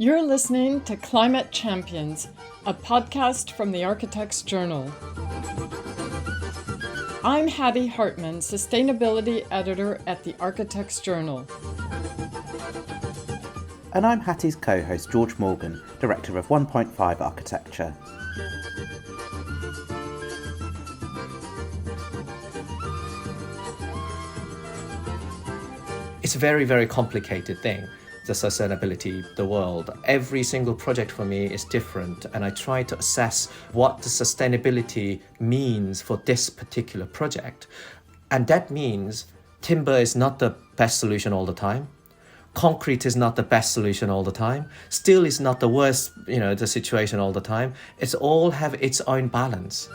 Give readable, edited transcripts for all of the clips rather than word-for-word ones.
You're listening to Climate Champions, a podcast from the Architect's Journal. I'm Hattie Hartman, Sustainability Editor at the Architect's Journal. And I'm Hattie's co-host George Morgan, Director of 1.5 Architecture. It's a very, very complicated thing, the sustainability, the world. Every single project for me is different, and I try to assess what the sustainability means for this particular project. And that means timber is not the best solution all the time. Concrete is not the best solution all the time. Steel is not the worst, the situation all the time. It's all have its own balance.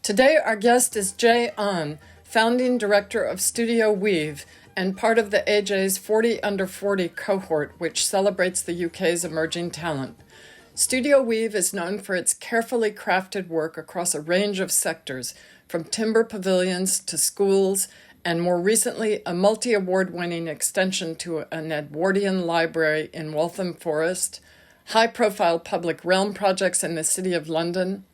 Today our guest is Je Ahn, founding director of Studio Weave and part of the AJ's 40 Under 40 cohort, which celebrates the UK's emerging talent. Studio Weave is known for its carefully crafted work across a range of sectors, from timber pavilions to schools, and more recently, a multi-award-winning extension to an Edwardian library in Waltham Forest, high-profile public realm projects in the City of London,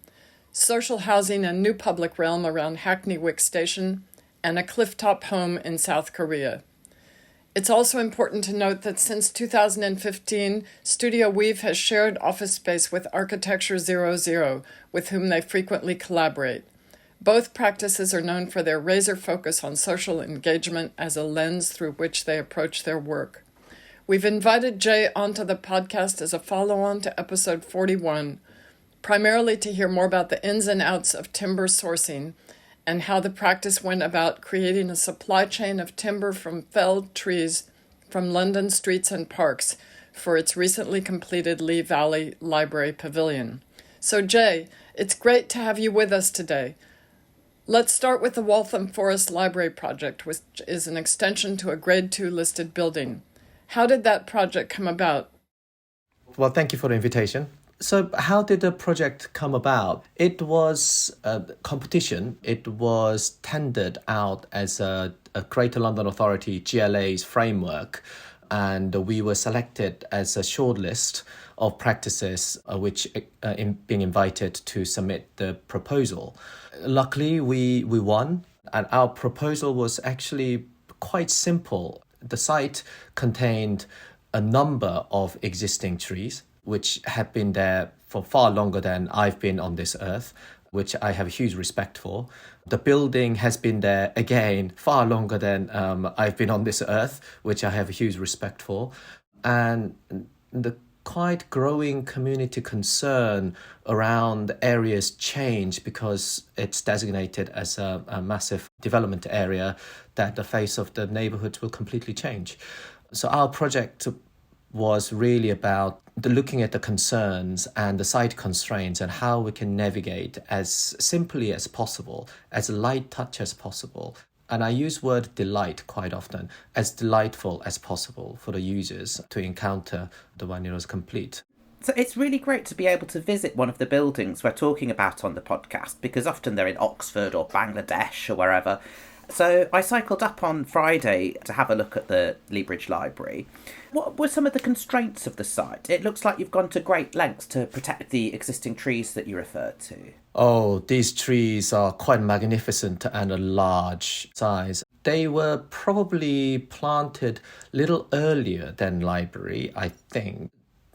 social housing and new public realm around Hackney Wick Station, and a clifftop home in South Korea. It's also important to note that since 2015, Studio Weave has shared office space with Architecture 00, with whom they frequently collaborate. Both practices are known for their razor focus on social engagement as a lens through which they approach their work. We've invited Je onto the podcast as a follow-on to episode 41, primarily to hear more about the ins and outs of timber sourcing and how the practice went about creating a supply chain of timber from felled trees from London streets and parks for its recently completed Lee Valley Library Pavilion. So Je, it's great to have you with us today. Let's start with the Waltham Forest Library project, which is an extension to a Grade 2 listed building. How did that project come about? Well, thank you for the invitation. So how did the project come about? It was a competition. It was tendered out as a Greater London Authority GLA's framework, and we were selected as a shortlist of practices which being invited to submit the proposal. Luckily, we won, and our proposal was actually quite simple. The site contained a number of existing trees which have been there for far longer than I've been on this earth, which I have huge respect for. The building has been there, again, far longer than I've been on this earth, which I have a huge respect for. And the quite growing community concern around the area's change because it's designated as a massive development area that the face of the neighborhoods will completely change. So our project was really about looking at the concerns and the site constraints and how we can navigate as simply as possible, as light touch as possible. And I use word delight quite often, as delightful as possible for the users to encounter the when it was complete. So it's really great to be able to visit one of the buildings we're talking about on the podcast, because often they're in Oxford or Bangladesh or wherever. So I cycled up on Friday to have a look at the Lea Bridge Library. What were some of the constraints of the site? It looks like you've gone to great lengths to protect the existing trees that you referred to. Oh, these trees are quite magnificent and a large size. They were probably planted a little earlier than library, I think.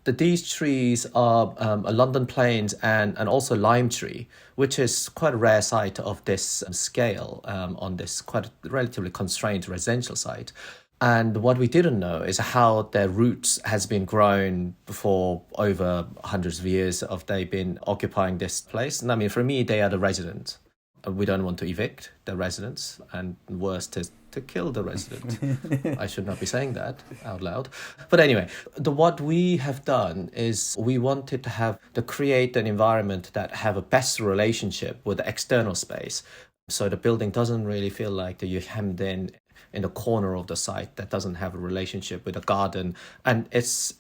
These trees are a London Plains and also lime tree, which is quite a rare site of this scale on this quite relatively constrained residential site. And what we didn't know is how their roots has been grown for over hundreds of years of they been occupying this place. And I mean, for me, they are the residents. We don't want to evict the residents, and worst is to kill the resident. I should not be saying that out loud. But anyway, what we have done is we wanted to create an environment that have a best relationship with the external space. So the building doesn't really feel like that you're hemmed in the corner of the site that doesn't have a relationship with a garden. And it's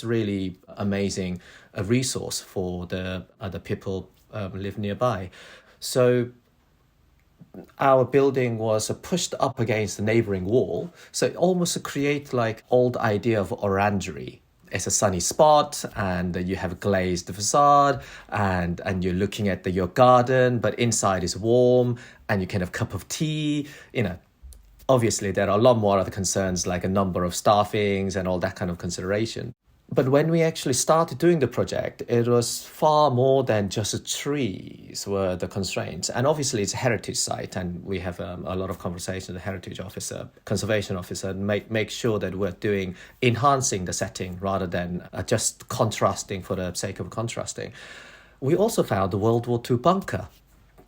really amazing, a resource for the other people live nearby. So our building was pushed up against the neighboring wall. So it almost create like old idea of orangery. It's a sunny spot and you have a glazed facade and you're looking at your garden, but inside is warm and you can have a cup of tea. Obviously there are a lot more other concerns like a number of staffings and all that kind of consideration. But when we actually started doing the project, it was far more than just trees were the constraints. And obviously it's a heritage site and we have a lot of conversation with the heritage officer, conservation officer, and make sure that we're enhancing the setting rather than just contrasting for the sake of contrasting. We also found the World War II bunker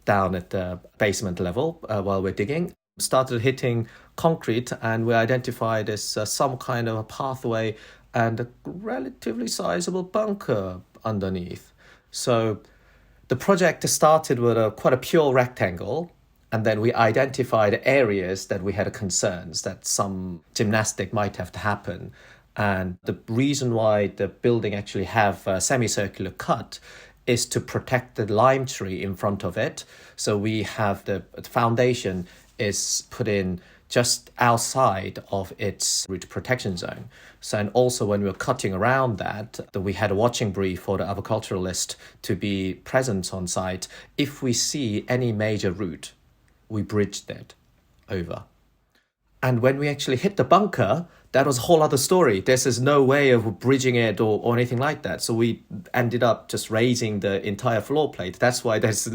down at the basement level while we're digging. Started hitting concrete and we identified as some kind of a pathway and a relatively sizable bunker underneath. So the project started with quite a pure rectangle, and then we identified areas that we had concerns that some gymnastic might have to happen. And the reason why the building actually have a semicircular cut is to protect the lime tree in front of it. So we have the foundation is put in just outside of its root protection zone. So, and also when we were cutting around that we had a watching brief for the agriculturalist to be present on site. If we see any major root, we bridged it over. And when we actually hit the bunker, that was a whole other story. There's no way of bridging it or anything like that. So we ended up just raising the entire floor plate. That's why there's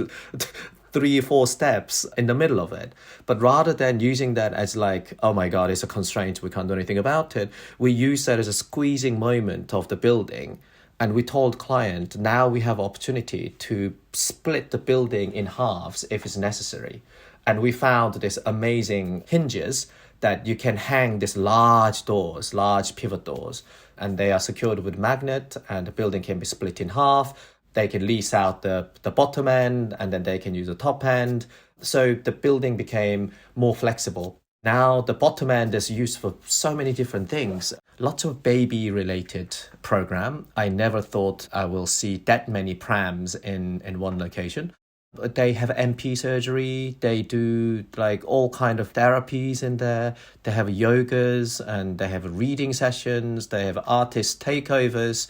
3 or 4 steps in the middle of it. But rather than using that as like, oh my God, it's a constraint, we can't do anything about it, we use that as a squeezing moment of the building. And we told client, now we have opportunity to split the building in halves if it's necessary. And we found this amazing hinges that you can hang these large doors, large pivot doors, and they are secured with magnet and the building can be split in half. They can lease out the bottom end and then they can use the top end. So the building became more flexible. Now the bottom end is used for so many different things. Lots of baby related program. I never thought I will see that many prams in one location. But they have MP surgery. They do like all kind of therapies in there. They have yogas and they have reading sessions. They have artist takeovers.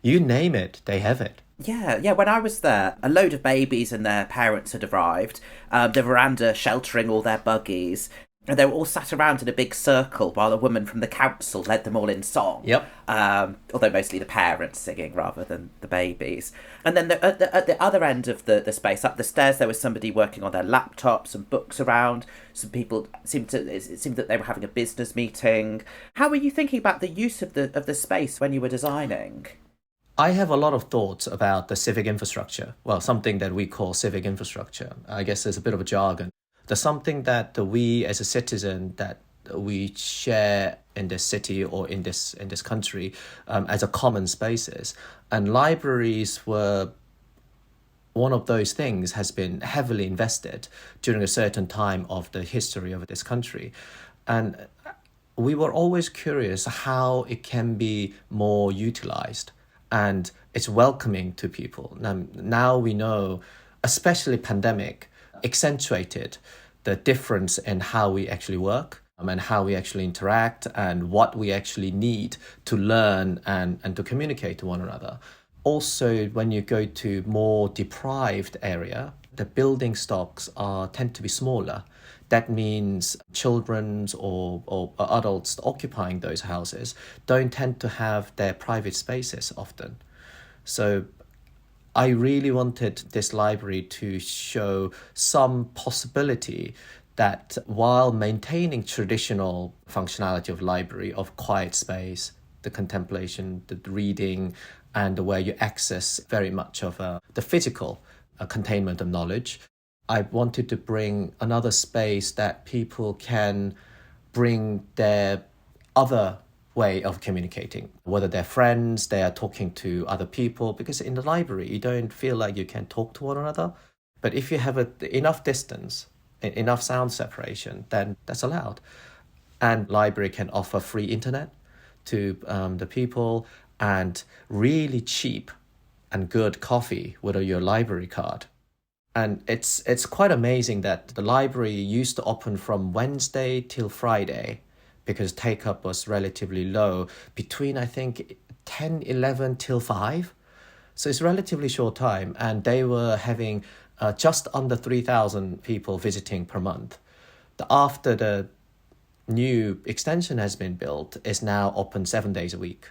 You name it, they have it. Yeah. When I was there, a load of babies and their parents had arrived. The veranda sheltering all their buggies. And they were all sat around in a big circle while a woman from the council led them all in song. Yep. Although mostly the parents singing rather than the babies. And then at the other end of the space, up the stairs, there was somebody working on their laptops and books around. Some people it seemed that they were having a business meeting. How were you thinking about the use of the space when you were designing? I have a lot of thoughts about the civic infrastructure. Well, something that we call civic infrastructure. I guess there's a bit of a jargon. There's something that we as a citizen that we share in this city or in this country as a common spaces. And libraries were one of those things has been heavily invested during a certain time of the history of this country. And we were always curious how it can be more utilized. And it's welcoming to people. Now we know, especially pandemic, accentuated the difference in how we actually work and how we actually interact and what we actually need to learn and to communicate to one another. Also, when you go to more deprived area, the building stocks tend to be smaller. That means children or adults occupying those houses don't tend to have their private spaces often. So I really wanted this library to show some possibility that while maintaining traditional functionality of library, of quiet space, the contemplation, the reading, and where you access very much of the physical containment of knowledge, I wanted to bring another space that people can bring their other way of communicating, whether they're friends, they are talking to other people, because in the library, you don't feel like you can talk to one another. But if you have enough distance, enough sound separation, then that's allowed. And library can offer free internet to the people and really cheap and good coffee with your library card. And it's quite amazing that the library used to open from Wednesday till Friday because take-up was relatively low, between, I think, 10, 11 till 5. So it's relatively short time, and they were having just under 3,000 people visiting per month. After the new extension has been built, it's now open 7 days a week,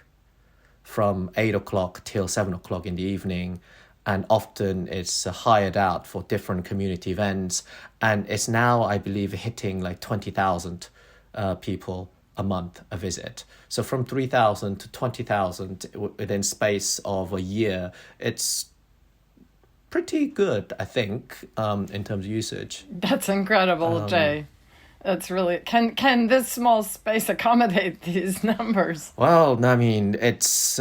from 8 o'clock till 7 o'clock in the evening. And often it's hired out for different community events. And it's now, I believe, hitting like 20,000 people a month a visit. So from 3,000 to 20,000 within space of a year, it's pretty good, I think, in terms of usage. That's incredible, Jay. That's really... Can this small space accommodate these numbers? Well, I mean, it's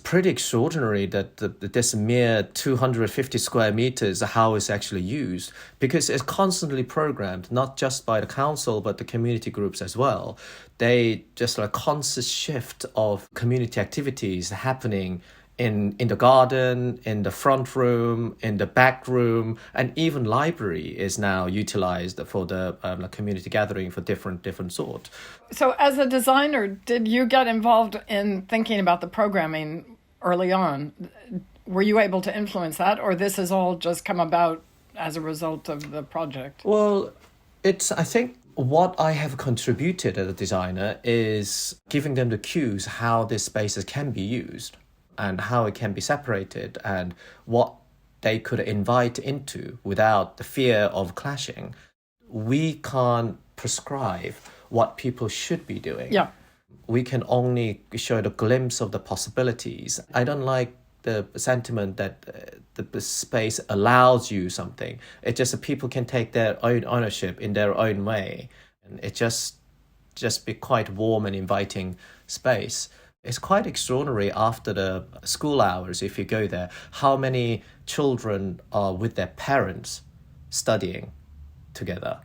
pretty extraordinary that this mere 250 square meters, how it's actually used, because it's constantly programmed, not just by the council, but the community groups as well. They just like constant shift of community activities happening in the garden, in the front room, in the back room, and even library is now utilized for the community gathering for different sort. So as a designer, did you get involved in thinking about the programming early on? Were you able to influence that, or this has all just come about as a result of the project? Well, I think what I have contributed as a designer is giving them the cues how these spaces can be used, and how it can be separated, and what they could invite into without the fear of clashing. We can't prescribe what people should be doing. Yeah. We can only show the glimpse of the possibilities. I don't like the sentiment that the space allows you something. It's just that people can take their own ownership in their own way. And it just be quite warm and inviting space. It's quite extraordinary after the school hours, if you go there, how many children are with their parents studying together.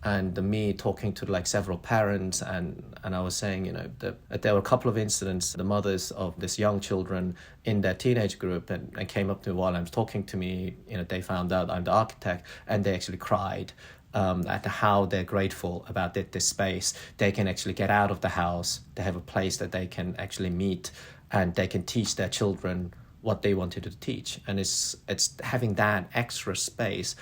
And me talking to like several parents, and I was saying, there were a couple of incidents, the mothers of these young children in their teenage group and came up to me while I'm talking to me, they found out I'm the architect, and they actually cried. At how they're grateful about this space. They can actually get out of the house. They have a place that they can actually meet, and they can teach their children what they wanted to teach. And it's having that extra space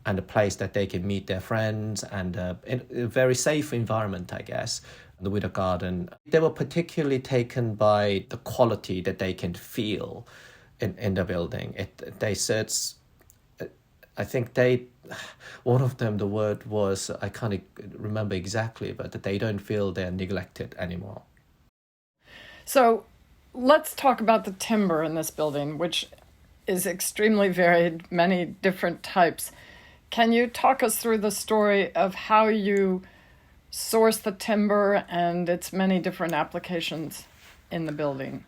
and a place that they can meet their friends, and in a very safe environment, I guess, with a garden. They were particularly taken by the quality that they can feel in the building. They said, I think one of them, the word was, I can't remember exactly, but that they don't feel they're neglected anymore. So let's talk about the timber in this building, which is extremely varied, many different types. Can you talk us through the story of how you source the timber and its many different applications in the building?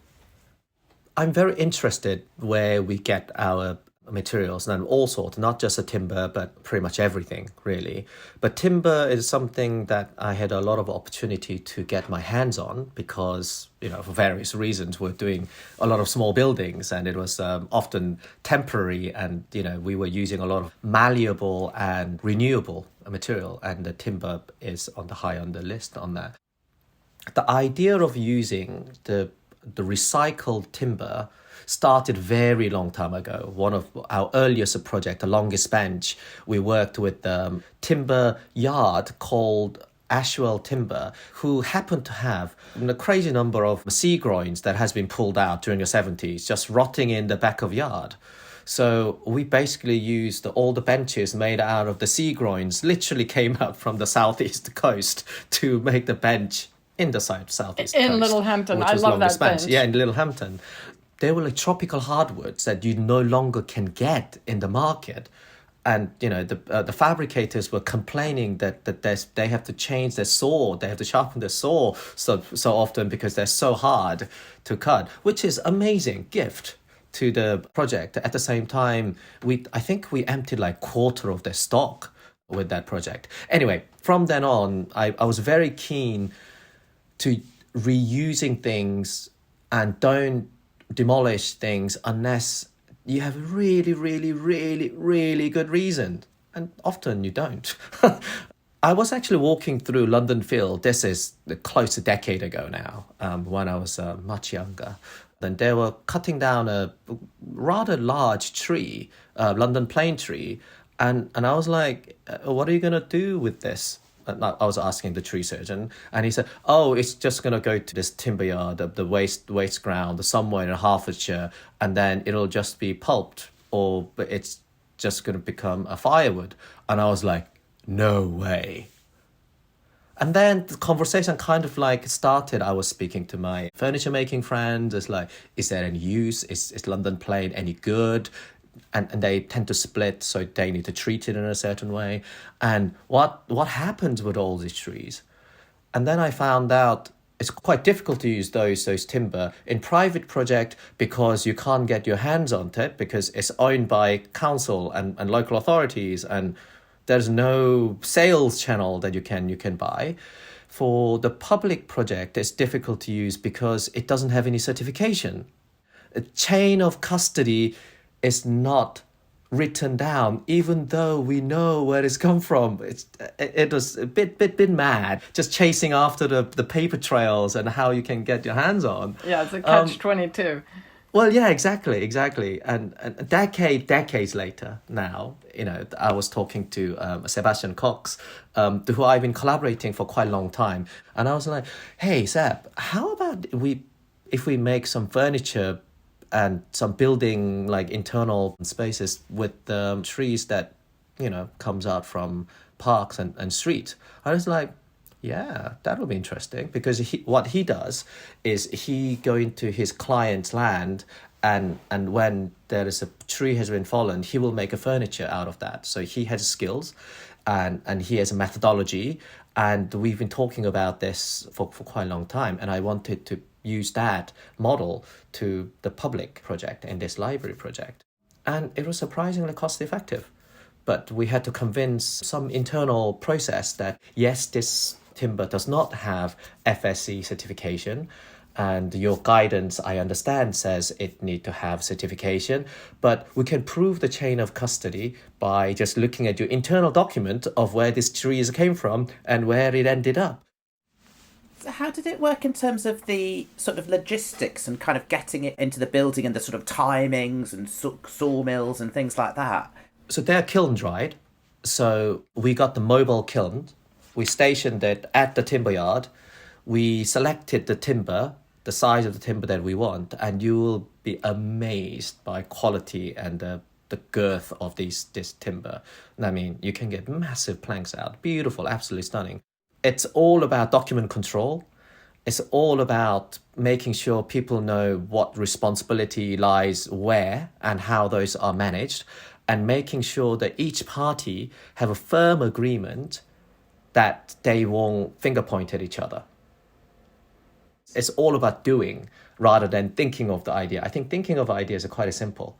I'm very interested where we get our materials and all sorts, not just the timber, but pretty much everything, really. But timber is something that I had a lot of opportunity to get my hands on because, for various reasons, we're doing a lot of small buildings, and it was often temporary, and, we were using a lot of malleable and renewable material, and the timber is high on the list on that. The idea of using the recycled timber started very long time ago. One of our earliest project, the longest bench, we worked with the timber yard called Ashwell Timber, who happened to have a crazy number of sea groins that has been pulled out during the 70s, just rotting in the back of yard. So we basically used all the benches made out of the sea groins, literally came out from the southeast coast to make the bench in the southeast coast. In Littlehampton, I love that bench. Yeah, in Littlehampton. They were like tropical hardwoods that you no longer can get in the market. And, the fabricators were complaining that they have to change their saw, they have to sharpen their saw so often because they're so hard to cut, which is amazing gift to the project. At the same time, I think we emptied like quarter of their stock with that project. Anyway, from then on, I was very keen to reusing things and don't demolish things unless you have a really, really, really, really good reason. And often you don't. I was actually walking through London Field. This is close to a decade ago now, when I was much younger. And they were cutting down a rather large tree, London plane tree. And I was like, what are you going to do with this? And I was asking the tree surgeon, and he said, oh, it's just going to go to this timber yard, the waste ground, somewhere in Hertfordshire, and then it'll just be pulped, or it's just going to become a firewood. And I was like, no way. And then the conversation kind of like started. I was speaking to my furniture making friends. It's like, is there any use? Is London Plane any good? And they tend to split, so they need to treat it in a certain way. And what happens with all these trees? And then I found out it's quite difficult to use those timber in private project because you can't get your hands on it because it's owned by council and local authorities, and there's no sales channel that you can buy. For the public project, it's difficult to use because it doesn't have any certification. A chain of custody is not written down, even though we know where it's come from. It was a bit mad, just chasing after the paper trails and how you can get your hands on. Yeah, it's a catch-22. Well, yeah, exactly. And decades later now, I was talking to Sebastian Cox, who I've been collaborating for quite a long time. And I was like, hey, Seb, how about if we make some furniture and some building like internal spaces with trees that comes out from parks and streets. I was like, yeah, that would be interesting, because what he does is he go into his client's land, and when there is a tree has been fallen, he will make a furniture out of that. So he has skills and he has a methodology, and we've been talking about this for quite a long time, and I wanted to use that model to the public project in this library project. And it was surprisingly cost effective. But we had to convince some internal process that, yes, this timber does not have FSC certification, and your guidance, I understand, says it need to have certification, but we can prove the chain of custody by just looking at your internal document of where this tree came from and where it ended up. So how did it work in terms of the sort of logistics and kind of getting it into the building and the sort of timings and sawmills and things like that? So they're kiln dried. So we got the mobile kiln. We stationed it at the timber yard. We selected the timber, the size of the timber that we want, and you will be amazed by quality and the girth of this timber. I mean, you can get massive planks out. Beautiful, absolutely stunning. It's all about document control. It's all about making sure people know what responsibility lies where and how those are managed, and making sure that each party have a firm agreement that they won't finger point at each other. It's all about doing rather than thinking of the idea. I think thinking of ideas are quite simple.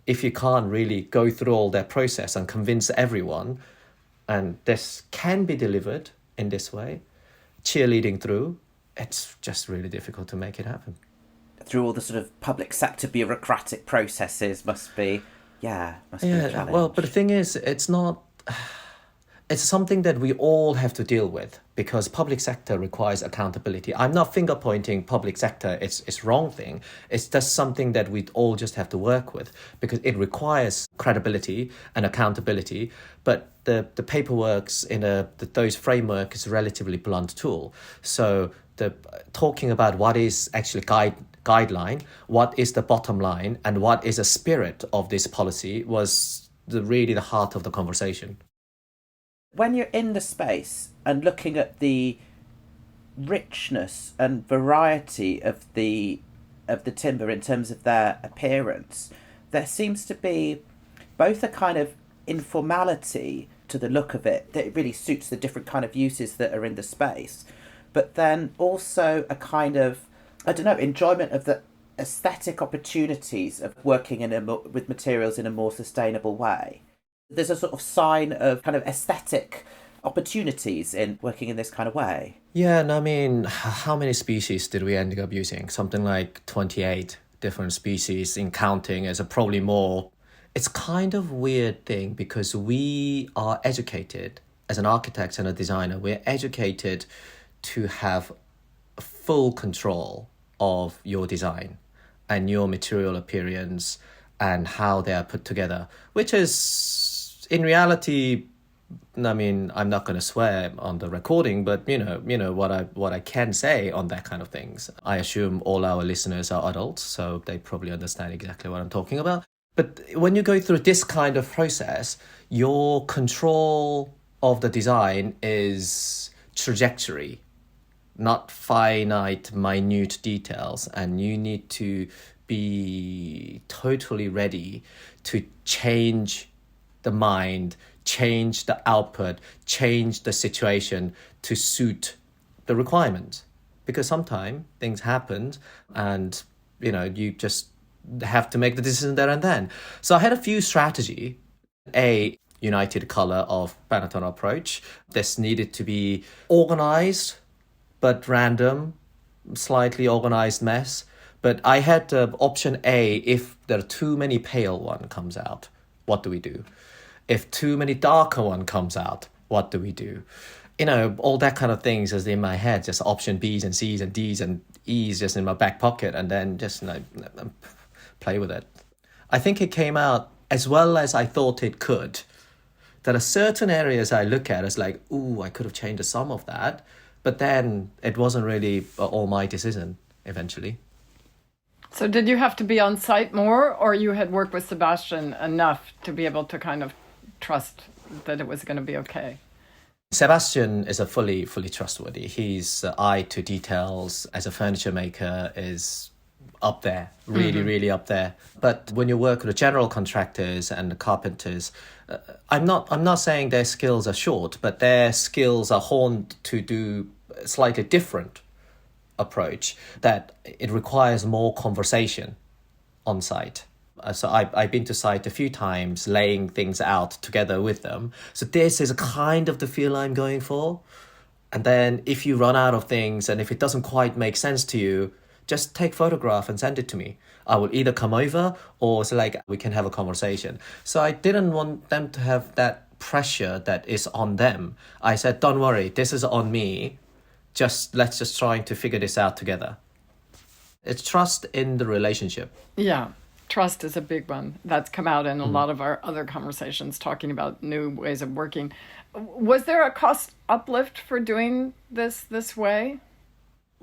If you can't really go through all that process and convince everyone, and this can be delivered in this way, cheerleading through, it's just really difficult to make it happen. Through all the sort of public sector bureaucratic processes must be a challenge. Well, but the thing is, it's something that we all have to deal with, because public sector requires accountability. I'm not finger pointing public sector, it's wrong thing. It's just something that we all just have to work with, because it requires credibility and accountability. But the paperwork's in those framework is a relatively blunt tool. So talking about what is actually guideline, what is the bottom line, and what is the spirit of this policy was really the heart of the conversation. When you're in the space and looking at the richness and variety of the timber in terms of their appearance, there seems to be both a kind of informality to the look of it that really suits the different kind of uses that are in the space, but then also a kind of, enjoyment of the aesthetic opportunities of working with materials in a more sustainable way. There's a sort of sign of kind of aesthetic opportunities in working in this kind of way. Yeah, and I mean, how many species did we end up using? Something like 28 different species in counting as a probably more. It's kind of weird thing because we are educated as an architect and a designer. We're educated to have full control of your design and your material appearance and how they are put together, which is in reality, I mean, I'm not going to swear on the recording, but you know what I can say on that kind of things. I assume all our listeners are adults, so they probably understand exactly what I'm talking about. But when you go through this kind of process, your control of the design is trajectory, not finite, minute details, and you need to be totally ready to change the mind, change the output, change the situation to suit the requirement. Because sometimes things happen and, you just have to make the decision there and then. So I had a few strategy. A united color of Benetton approach. This needed to be organized, but random, slightly organized mess. But I had option A, if there are too many pale one comes out, what do we do? If too many darker one comes out, what do we do? All that kind of things is in my head, just option B's and C's and D's and E's just in my back pocket, and then just play with it. I think it came out as well as I thought it could. There are certain areas I look at as like, ooh, I could have changed some of that. But then it wasn't really all my decision eventually. So did you have to be on site more, or you had worked with Sebastian enough to be able to kind of trust that it was going to be okay? Sebastian is a fully trustworthy. His eye to details as a furniture maker is up there, really up there. But when you work with the general contractors and the carpenters, I'm not saying their skills are short, but their skills are honed to do a slightly different approach, that it requires more conversation on site. So I've been to site a few times, laying things out together with them. So this is a kind of the feel I'm going for. And then if you run out of things and if it doesn't quite make sense to you, just take photograph and send it to me. I will either come over or it's like we can have a conversation. So I didn't want them to have that pressure that is on them. I said, don't worry, this is on me. Let's just try to figure this out together. It's trust in the relationship. Yeah, trust is a big one. That's come out in a lot of our other conversations talking about new ways of working. Was there a cost uplift for doing this way?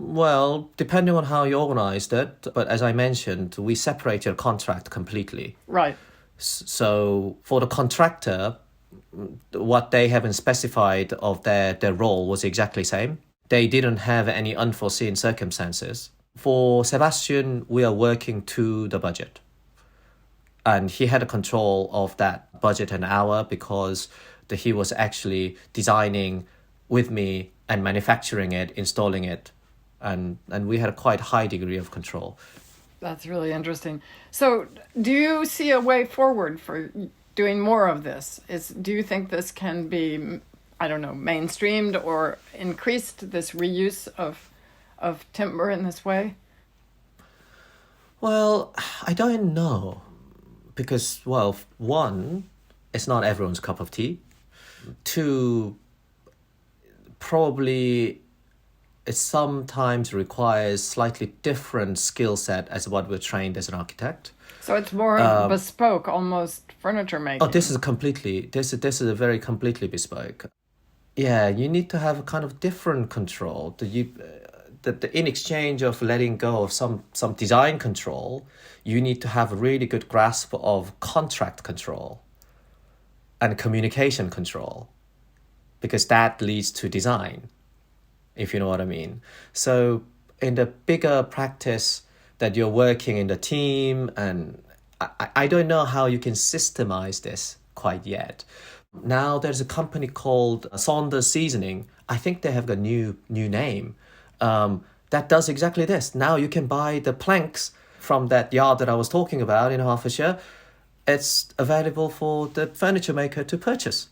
Well, depending on how you organized it, but as I mentioned, we separated contract completely. Right. So for the contractor, what they haven't specified of their role was exactly the same. They didn't have any unforeseen circumstances. For Sebastian, we are working to the budget. And he had a control of that budget an hour because he was actually designing with me and manufacturing it, installing it. And we had a quite high degree of control. That's really interesting. So do you see a way forward for doing more of this? Do you think this can be, I don't know, mainstreamed or increased, this reuse of timber in this way? Well, I don't know. Because, well, one, it's not everyone's cup of tea. Two, probably it sometimes requires slightly different skill set as what we're trained as an architect. So it's more bespoke, almost furniture making. Oh, this is a very completely bespoke. Yeah, you need to have a kind of different control. In exchange of letting go of some design control, you need to have a really good grasp of contract control and communication control, because that leads to design, if you know what I mean. So in the bigger practice that you're working in the team, and I don't know how you can systemize this quite yet. Now there's a company called Saunders Seasoning. I think they have a new name. That does exactly this. Now you can buy the planks from that yard that I was talking about in Hertfordshire. It's available for the furniture maker to purchase.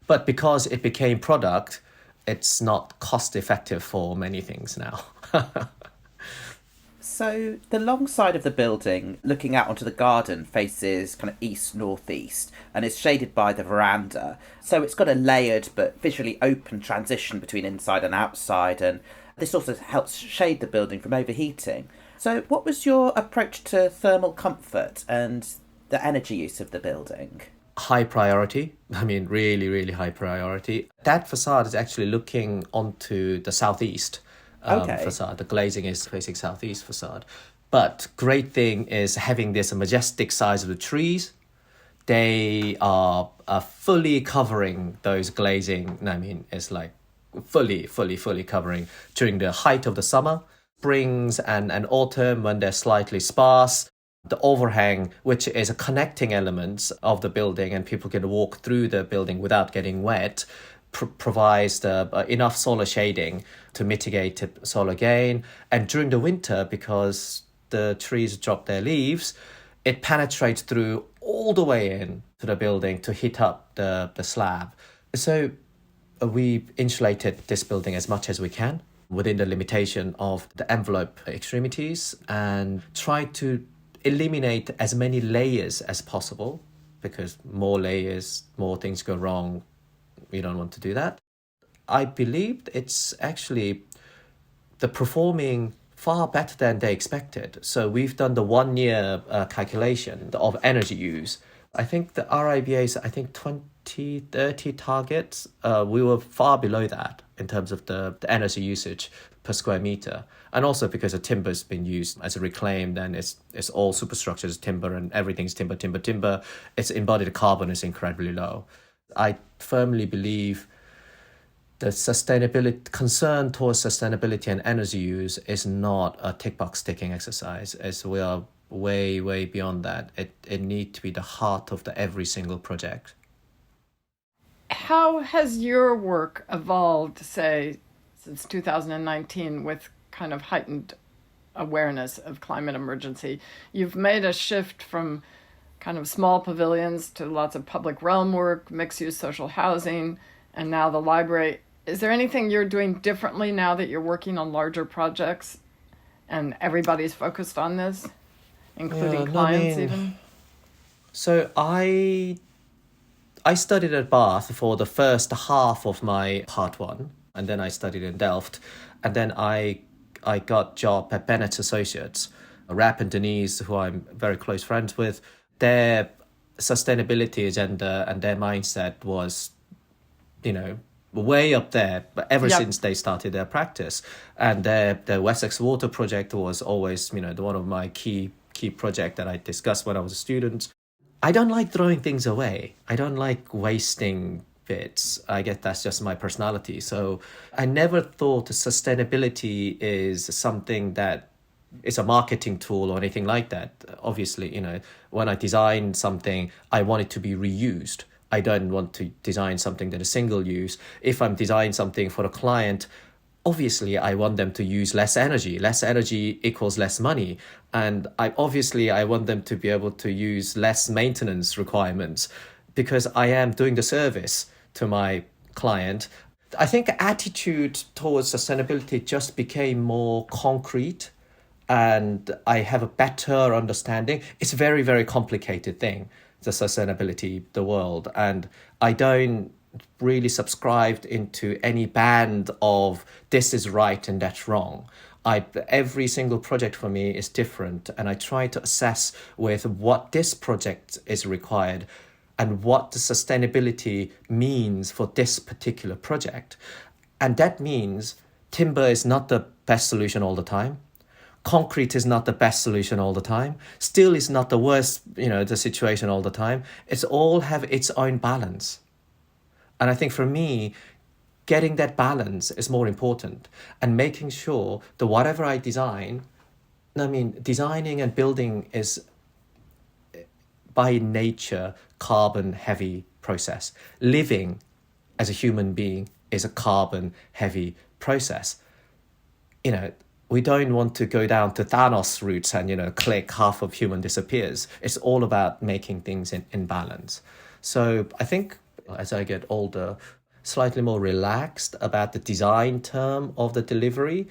But because it became product, it's not cost effective for many things now. So the long side of the building, looking out onto the garden, faces kind of east-northeast and is shaded by the veranda. So it's got a layered but visually open transition between inside and outside, and this also helps shade the building from overheating. So what was your approach to thermal comfort and the energy use of the building? High priority. I mean, really, really high priority. That facade is actually looking onto the southeast facade. The glazing is facing southeast facade. But great thing is having this majestic size of the trees. They are fully covering those glazing. I mean, it's like fully covering during the height of the summer, springs and autumn when they're slightly sparse. The overhang, which is a connecting element of the building and people can walk through the building without getting wet, provides enough solar shading to mitigate solar gain. And during the winter, because the trees drop their leaves, it penetrates through all the way in to the building to heat up the slab. So we insulated this building as much as we can within the limitation of the envelope extremities and try to eliminate as many layers as possible, because more layers, more things go wrong. We don't want to do that. I believe it's actually the performing far better than they expected. So we've done the 1 year calculation of energy use. I think the RIBA's, 2030 targets, we were far below that in terms of the energy usage per square meter. And also because the timber's been used as a reclaimed and it's all superstructures, timber and everything's timber. Its embodied carbon is incredibly low. I firmly believe the sustainability concern towards sustainability and energy use is not a tick box ticking exercise, as we are way beyond that. It needs to be the heart of every single project. How has your work evolved, say, since 2019 with kind of heightened awareness of climate emergency? You've made a shift from kind of small pavilions to lots of public realm work, mixed-use social housing, and now the library. Is there anything you're doing differently now that you're working on larger projects and everybody's focused on this, including clients even? So I studied at Bath for the first half of my part one, and then I studied in Delft, and then I got job at Bennett Associates. Rap and Denise, who I'm very close friends with, their sustainability agenda and their mindset was, way up there since they started their practice. And the Wessex Water Project was always, one of my key projects that I discussed when I was a student. I don't like throwing things away. I don't like wasting bits. I guess that's just my personality. So I never thought sustainability is something that is a marketing tool or anything like that. Obviously, when I design something, I want it to be reused. I don't want to design something that is single use. If I'm designing something for a client, obviously I want them to use less energy. Less energy equals less money. And I want them to be able to use less maintenance requirements because I am doing the service to my client. I think attitude towards sustainability just became more concrete and I have a better understanding. It's a very, very complicated thing, the sustainability, the world. And I don't really subscribe into any band of this is right and that's wrong. Every single project for me is different, and I try to assess with what this project is required and what the sustainability means for this particular project. And that means timber is not the best solution all the time. Concrete is not the best solution all the time. Steel is not the worst, the situation all the time. It's all have its own balance. And I think for me, getting that balance is more important, and making sure that whatever I design, designing and building is by nature carbon heavy process. Living as a human being is a carbon heavy process. We don't want to go down to Thanos routes and, click, half of human disappears. It's all about making things in balance. So I think as I get older, slightly more relaxed about the design term of the delivery.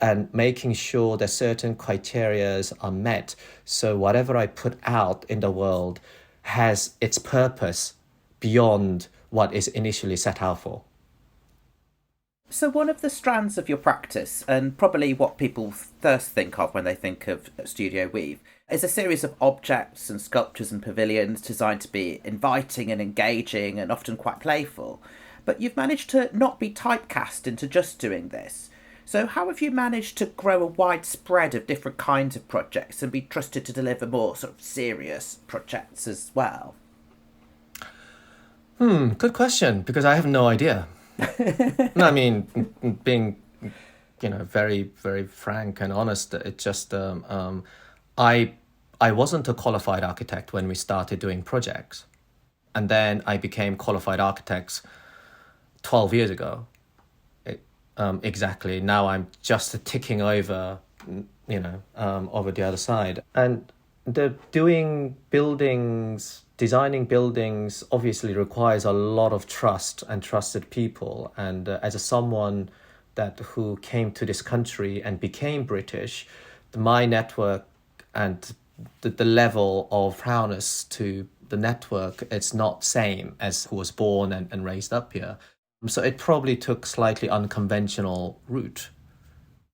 and making sure that certain criteria are met. So whatever I put out in the world has its purpose beyond what is initially set out for. So one of the strands of your practice, and probably what people first think of when they think of Studio Weave, is a series of objects and sculptures and pavilions designed to be inviting and engaging and often quite playful. But you've managed to not be typecast into just doing this. So how have you managed to grow a wide spread of different kinds of projects and be trusted to deliver more sort of serious projects as well? Good question, because I have no idea. No, I mean, being, very, very frank and honest, it just, I wasn't a qualified architect when we started doing projects. And then I became qualified architects 12 years ago. Exactly. Now I'm just ticking over, over the other side. And designing buildings obviously requires a lot of trust and trusted people. And as someone who came to this country and became British, my network and the level of prowess to the network, it's not same as who was born and raised up here. So it probably took slightly unconventional route.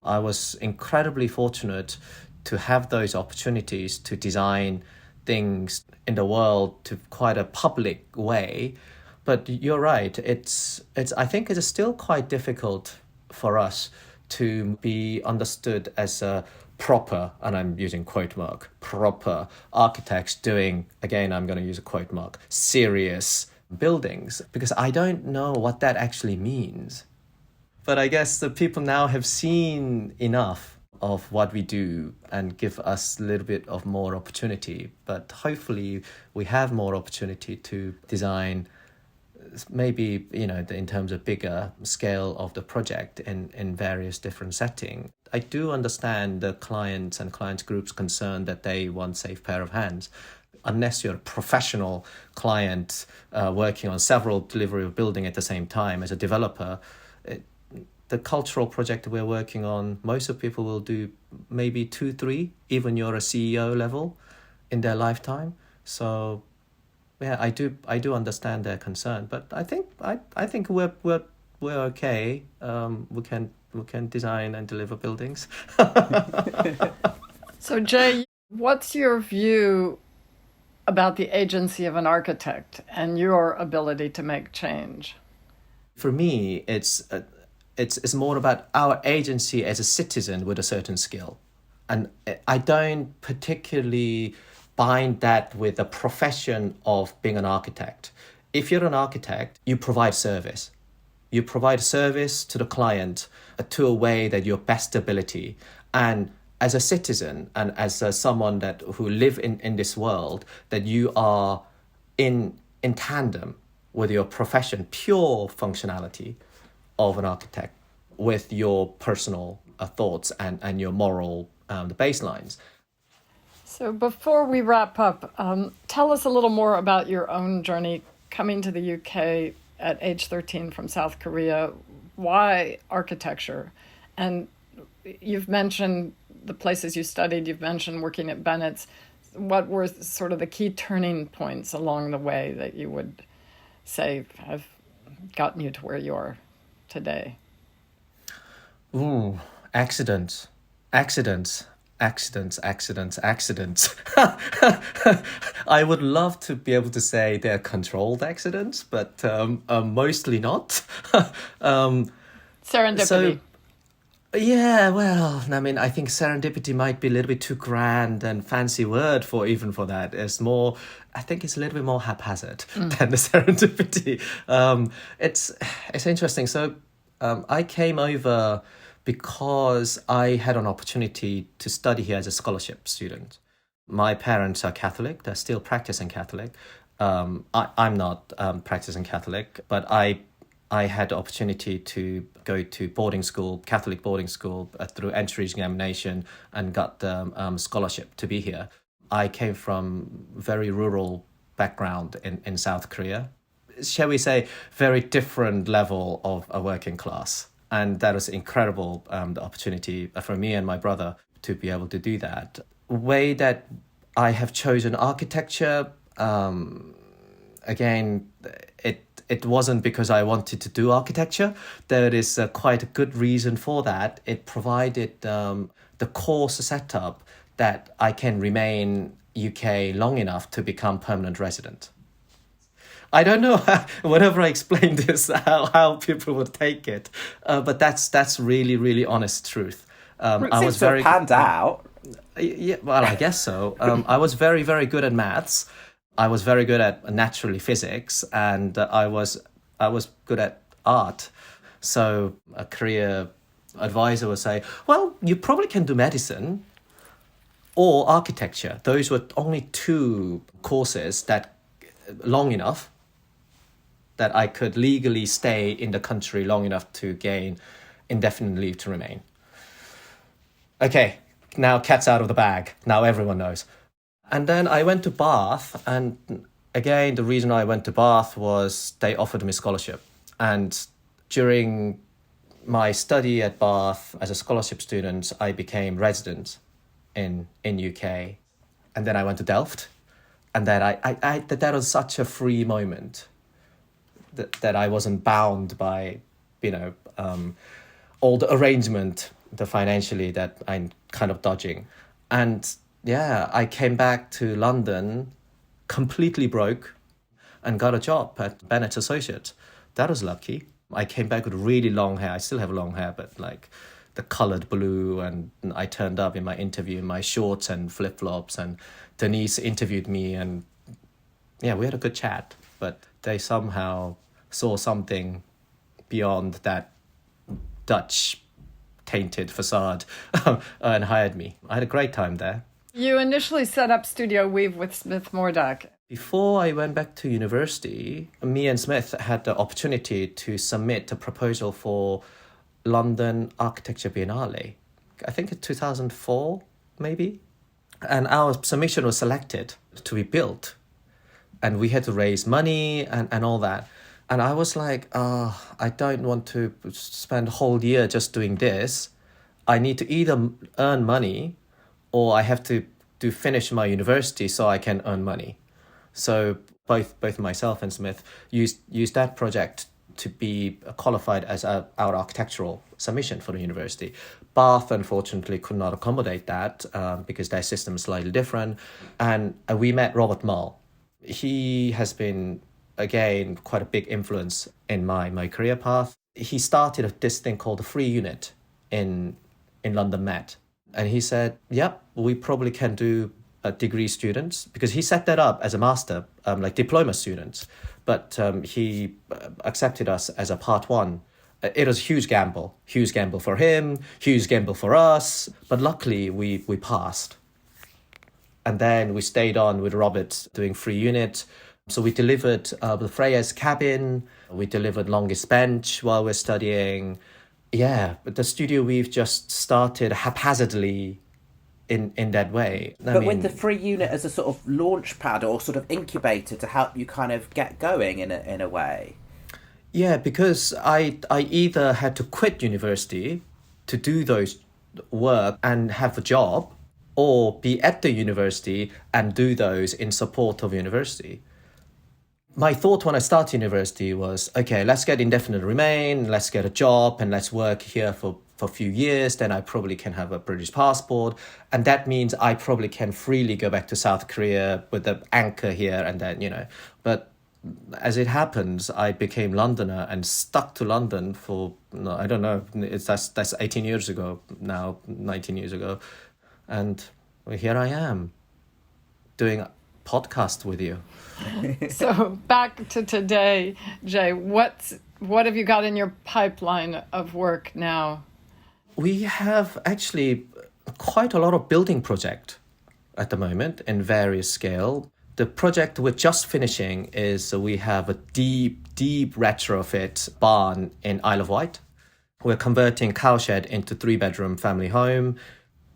I was incredibly fortunate to have those opportunities to design things in the world to quite a public way. But you're right, I think it's still quite difficult for us to be understood as a proper, and I'm using quote mark, proper architects doing, again, I'm going to use a quote mark, serious buildings, because I don't know what that actually means. But I guess the people now have seen enough of what we do and give us a little bit of more opportunity. But hopefully we have more opportunity to design maybe, in terms of bigger scale of the project in various different settings. I do understand the clients and client groups concerned that they want safe pair of hands. Unless you're a professional client working on several delivery of building at the same time as a developer, the cultural project we're working on, most of people will do maybe 2, 3, even you're a CEO level in their lifetime. So yeah, I do understand their concern, but I think we're okay. We can design and deliver buildings. So Jay, what's your view about the agency of an architect and your ability to make change? For me, it's more about our agency as a citizen with a certain skill. And I don't particularly bind that with the profession of being an architect. If you're an architect, you provide service. You provide service to the client to a way that your best ability. And as a citizen and as someone who live in this world, that you are in tandem with your profession, pure functionality of an architect with your personal thoughts and your moral the baselines. So before we wrap up, tell us a little more about your own journey coming to the UK at age 13 from South Korea. Why architecture? And you've mentioned the places you studied, you've mentioned working at Bennett's. What were sort of the key turning points along the way that you would say have gotten you to where you are today? Accidents. I would love to be able to say they're controlled accidents, but mostly not. Serendipity. Yeah, well, I mean, I think serendipity might be a little bit too grand and fancy word for that. It's more, I think it's a little bit more haphazard than the serendipity. It's interesting. So I came over because I had an opportunity to study here as a scholarship student. My parents are Catholic. They're still practicing Catholic. I'm not practicing Catholic, but I had the opportunity to go to boarding school, Catholic boarding school, through entrance examination and got the scholarship to be here. I came from very rural background in South Korea. Shall we say, very different level of a working class. And that was incredible, the opportunity for me and my brother to be able to do that. Way that I have chosen architecture, again, it wasn't because I wanted to do architecture. There is quite a good reason for that. It provided the course setup that I can remain UK long enough to become permanent resident. I don't know whenever I explain this how people would take it, but that's really, really honest truth. I was very panned out. Yeah, well, I guess so. I was very, very good at maths. I was very good at naturally physics, and I was good at art. So a career advisor would say, well, you probably can do medicine or architecture. Those were only two courses that long enough that I could legally stay in the country long enough to gain indefinite leave to remain. Okay, now cat's out of the bag. Now everyone knows. And then I went to Bath, and again, the reason I went to Bath was they offered me scholarship. And during my study at Bath as a scholarship student, I became resident in UK. And then I went to Delft. And then that was such a free moment that I wasn't bound by, all the arrangement, the financially that I'm kind of dodging. And yeah, I came back to London completely broke and got a job at Bennett Associates. That was lucky. I came back with really long hair. I still have long hair, but like the colored blue. And I turned up in my interview in my shorts and flip-flops, and Denise interviewed me, and yeah, we had a good chat. But they somehow saw something beyond that Dutch tainted facade and hired me. I had a great time there. You initially set up Studio Weave with Smith Murdoch. Before I went back to university, me and Smith had the opportunity to submit a proposal for London Architecture Biennale. I think in 2004, maybe. And our submission was selected to be built. And we had to raise money and all that. And I was like, I don't want to spend a whole year just doing this. I need to either earn money or I have to finish my university so I can earn money. So both myself and Smith used that project to be qualified as our architectural submission for the university. Bath, unfortunately, could not accommodate that because their system is slightly different. And we met Robert Mull. He has been, again, quite a big influence in my career path. He started this thing called the Free Unit in London Met. And he said, yep, we probably can do degree students, because he set that up as a master, like diploma students. But he accepted us as a part one. It was a huge gamble for him, huge gamble for us. But luckily we passed. And then we stayed on with Robert doing Free Unit. So we delivered the Freya's cabin. We delivered Longest Bench while we're studying. Yeah, but the Studio Weave just started haphazardly in that way. But with the Free Unit as a sort of launch pad or sort of incubator to help you kind of get going in a way. Yeah, because I either had to quit university to do those work and have a job, or be at the university and do those in support of university. My thought when I started university was, okay, let's get indefinite remain, let's get a job, and let's work here for a few years. Then I probably can have a British passport. And that means I probably can freely go back to South Korea with the anchor here and then, But as it happens, I became Londoner and stuck to London for, I don't know, that's 18 years ago now, 19 years ago. And here I am doing a podcast with you. So back to today, Jay, what have you got in your pipeline of work now? We have actually quite a lot of building project at the moment in various scale. The project we're just finishing is we have a deep retrofit barn in Isle of Wight. We're converting cowshed into 3-bedroom family home.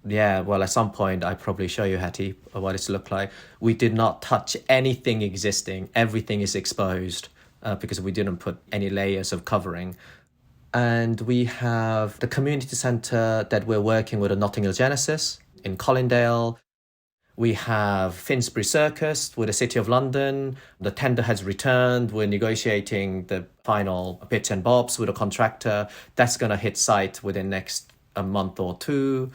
Yeah, well, at some point, I'll probably show you, Hattie, what it's looked like. We did not touch anything existing. Everything is exposed because we didn't put any layers of covering. And we have the community centre that we're working with, the Notting Hill Genesis in Colindale. We have Finsbury Circus with the City of London. The tender has returned. We're negotiating the final bits and bobs with a contractor. That's going to hit site within next a month or two.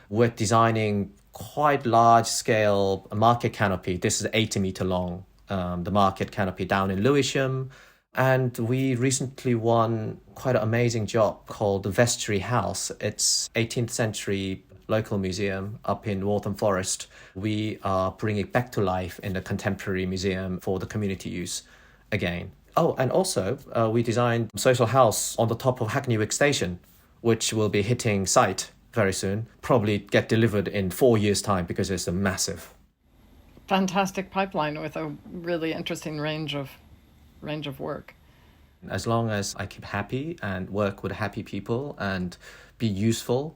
We're designing quite large-scale market canopy. This is 80-metre long, the market canopy down in Lewisham. And we recently won quite an amazing job called the Vestry House. It's 18th century local museum up in Waltham Forest. We are bringing it back to life in the contemporary museum for the community use again. Oh, and also we designed social house on the top of Hackney Wick Station, which will be hitting site very soon. Probably get delivered in 4 years' time because it's a massive. Fantastic pipeline with a really interesting range of work. As long as I keep happy and work with happy people and be useful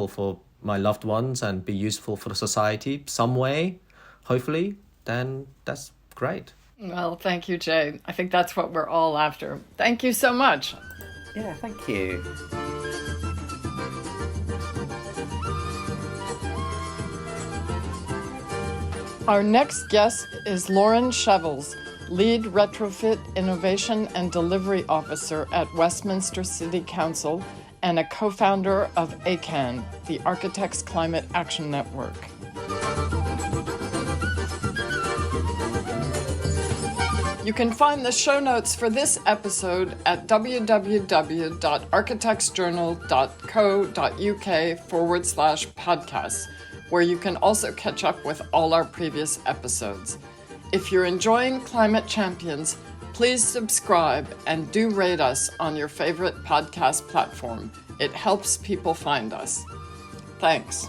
for my loved ones and be useful for the society some way, hopefully, then that's great. Well, thank you, Jay. I think that's what we're all after. Thank you so much. Yeah, thank you. Our next guest is Lauren Shevels, Lead Retrofit Innovation and Delivery Officer at Westminster City Council and a co-founder of ACAN, the Architects Climate Action Network. You can find the show notes for this episode at www.architectsjournal.co.uk/podcasts, where you can also catch up with all our previous episodes. If you're enjoying Climate Champions, please subscribe and do rate us on your favorite podcast platform. It helps people find us. Thanks.